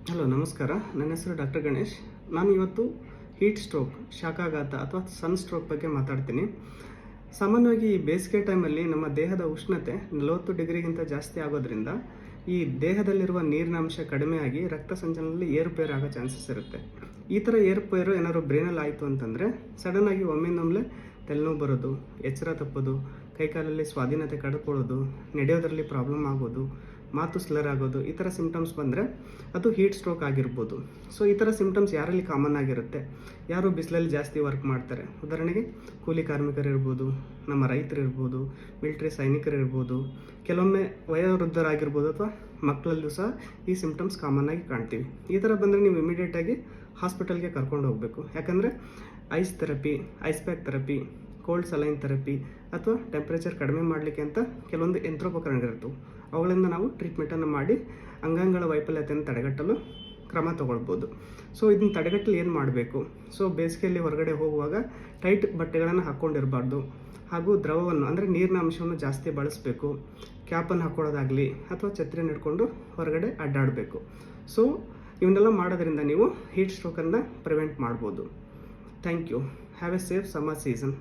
Hello ನಮಸ್ಕಾರ. ನನ್ನ ಹೆಸರು ಡಾಕ್ಟರ್ ಗಣೇಶ್. ನಾನು ಇವತ್ತು ಹೀಟ್ ಸ್ಟ್ರೋಕ್, ಶಾಖಾಘಾತ ಅಥವಾ ಸನ್ ಸ್ಟ್ರೋಕ್ ಬಗ್ಗೆ ಮಾತಾಡ್ತೀನಿ. ಸಾಮಾನ್ಯವಾಗಿ ಈ ಬೇಸಿಗೆ ಟೈಮಲ್ಲಿ ನಮ್ಮ ದೇಹದ ಉಷ್ಣತೆ 40 ಡಿಗ್ರಿಗಿಂತ ಜಾಸ್ತಿ ಆಗೋದ್ರಿಂದ ಈ ದೇಹದಲ್ಲಿರುವ ನೀರಿನ ಅಂಶ ಕಡಿಮೆಯಾಗಿ ರಕ್ತ ಸಂಚಲನದಲ್ಲಿ ಏರುಪೇರು ಆಗೋ ಚಾನ್ಸಸ್ ಇರುತ್ತೆ. ಈ ಥರ ಏರುಪೇರು ಏನಾದ್ರು ಬ್ರೈನಲ್ಲಿ ಆಯಿತು ಅಂತಂದರೆ ಸಡನ್ನಾಗಿ ಒಮ್ಮಿಂದೊಮ್ಮೆ ತಲೆನೋವು ಬರೋದು, ಎಚ್ಚರ ತಪ್ಪೋದು, ಕೈಕಾಲಲ್ಲಿ ಸ್ವಾಧೀನತೆ ಕಳ್ಕೊಳ್ಳೋದು, ನಡೆಯೋದ್ರಲ್ಲಿ ಪ್ರಾಬ್ಲಮ್ ಆಗೋದು, ಮಾತು ಸ್ಲರ್ ಆಗೋದು, ಈ ಥರ ಸಿಮ್ಟಮ್ಸ್ ಬಂದರೆ ಅದು ಹೀಟ್ ಸ್ಟ್ರೋಕ್ ಆಗಿರ್ಬೋದು. ಸೊ ಈ ಥರ ಸಿಮ್ಟಮ್ಸ್ ಯಾರಲ್ಲಿ ಕಾಮನ್ ಆಗಿರುತ್ತೆ? ಯಾರು ಬಿಸಿಲಲ್ಲಿ ಜಾಸ್ತಿ ವರ್ಕ್ ಮಾಡ್ತಾರೆ, ಉದಾಹರಣೆಗೆ ಕೂಲಿ ಕಾರ್ಮಿಕರಿರ್ಬೋದು, ನಮ್ಮ ರೈತರಿರ್ಬೋದು, ಮಿಲಿಟ್ರಿ ಸೈನಿಕರಿರ್ಬೋದು, ಕೆಲವೊಮ್ಮೆ ವಯೋವೃದ್ಧರಾಗಿರ್ಬೋದು ಅಥವಾ ಮಕ್ಕಳಲ್ಲೂ ಸಹ ಈ ಸಿಮ್ಟಮ್ಸ್ ಕಾಮನ್ ಆಗಿ ಕಾಣ್ತೀವಿ. ಈ ಥರ ಬಂದರೆ ನೀವು ಇಮಿಡಿಯೇಟಾಗಿ ಹಾಸ್ಪಿಟಲ್ಗೆ ಕರ್ಕೊಂಡು ಹೋಗಬೇಕು. ಯಾಕಂದರೆ ice therapy, ice pack therapy, cold saline therapy ಅಥವಾ ಟೆಂಪ್ರೇಚರ್ ಕಡಿಮೆ ಮಾಡಲಿಕ್ಕೆ ಅಂತ ಕೆಲವೊಂದು ಯಂತ್ರೋಪಕರಣಗಳಿರ್ತವೆ. ಅವುಗಳಿಂದ ನಾವು ಟ್ರೀಟ್ಮೆಂಟನ್ನು ಮಾಡಿ ಅಂಗಾಂಗಗಳ ವೈಫಲ್ಯತೆಯನ್ನು ತಡೆಗಟ್ಟಲು ಕ್ರಮ ತಗೊಳ್ಬೋದು. ಸೊ ಇದನ್ನು ತಡೆಗಟ್ಟಲು ಏನು ಮಾಡಬೇಕು? ಸೊ ಬೇಸಿಗೆಯಲ್ಲಿ ಹೊರಗಡೆ ಹೋಗುವಾಗ ಟೈಟ್ ಬಟ್ಟೆಗಳನ್ನು ಹಾಕ್ಕೊಂಡಿರಬಾರ್ದು, ಹಾಗೂ ದ್ರವವನ್ನು ಅಂದರೆ ನೀರಿನ ಅಂಶವನ್ನು ಜಾಸ್ತಿ ಬಳಸಬೇಕು. ಕ್ಯಾಪನ್ನು ಹಾಕ್ಕೊಳ್ಳೋದಾಗಲಿ ಅಥವಾ ಛತ್ರಿಯನ್ನು ಹಿಡ್ಕೊಂಡು ಹೊರಗಡೆ ಅಡ್ಡಾಡಬೇಕು. ಸೊ ಇವನ್ನೆಲ್ಲ ಮಾಡೋದ್ರಿಂದ ನೀವು ಹೀಟ್ ಸ್ಟ್ರೋಕನ್ನು ಪ್ರಿವೆಂಟ್ ಮಾಡ್ಬೋದು. Thank you. Have a safe summer season.